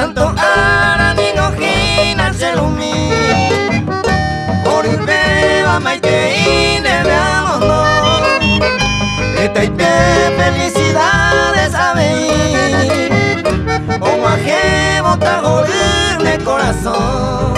tanto ara ningo hina selumi Oribeba maite ine veamos no Eta ite felicidades a venir Como aje bota gorirle corazón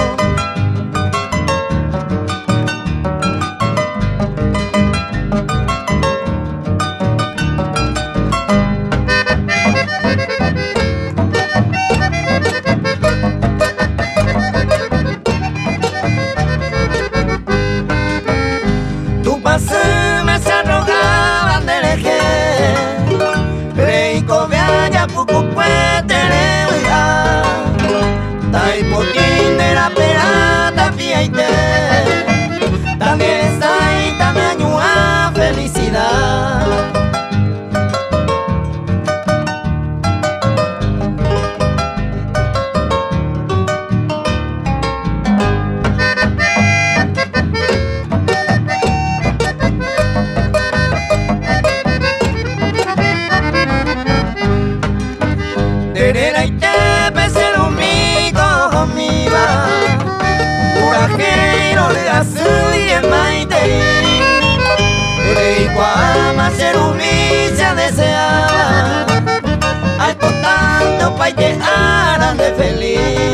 me se arrogaban del eje Reiko viaja puku puetere uya Taipotín de la perata fiaite También está ahí tan añua felicidad Terera ite pesero migo homiba Urajero le azul y el maite Reiko ama ser humilla deseaba Ay por tanto paite aran de feliz